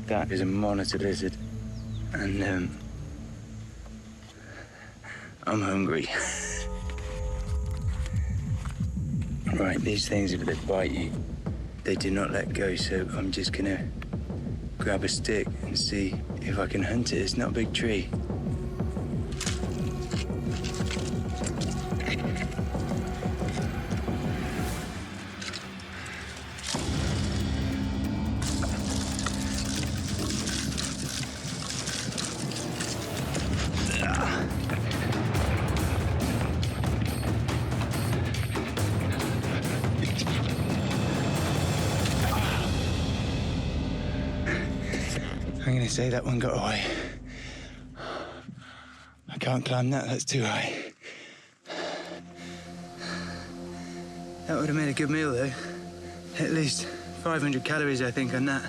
That is a monitor lizard. And, I'm hungry. Right, these things, if they bite you, they do not let go, so I'm just gonna grab a stick and see if I can hunt it. It's not a big tree. I'm gonna say that one got away. I can't climb that, that's too high. That would have made a good meal though. At least 500 calories, I think, on that.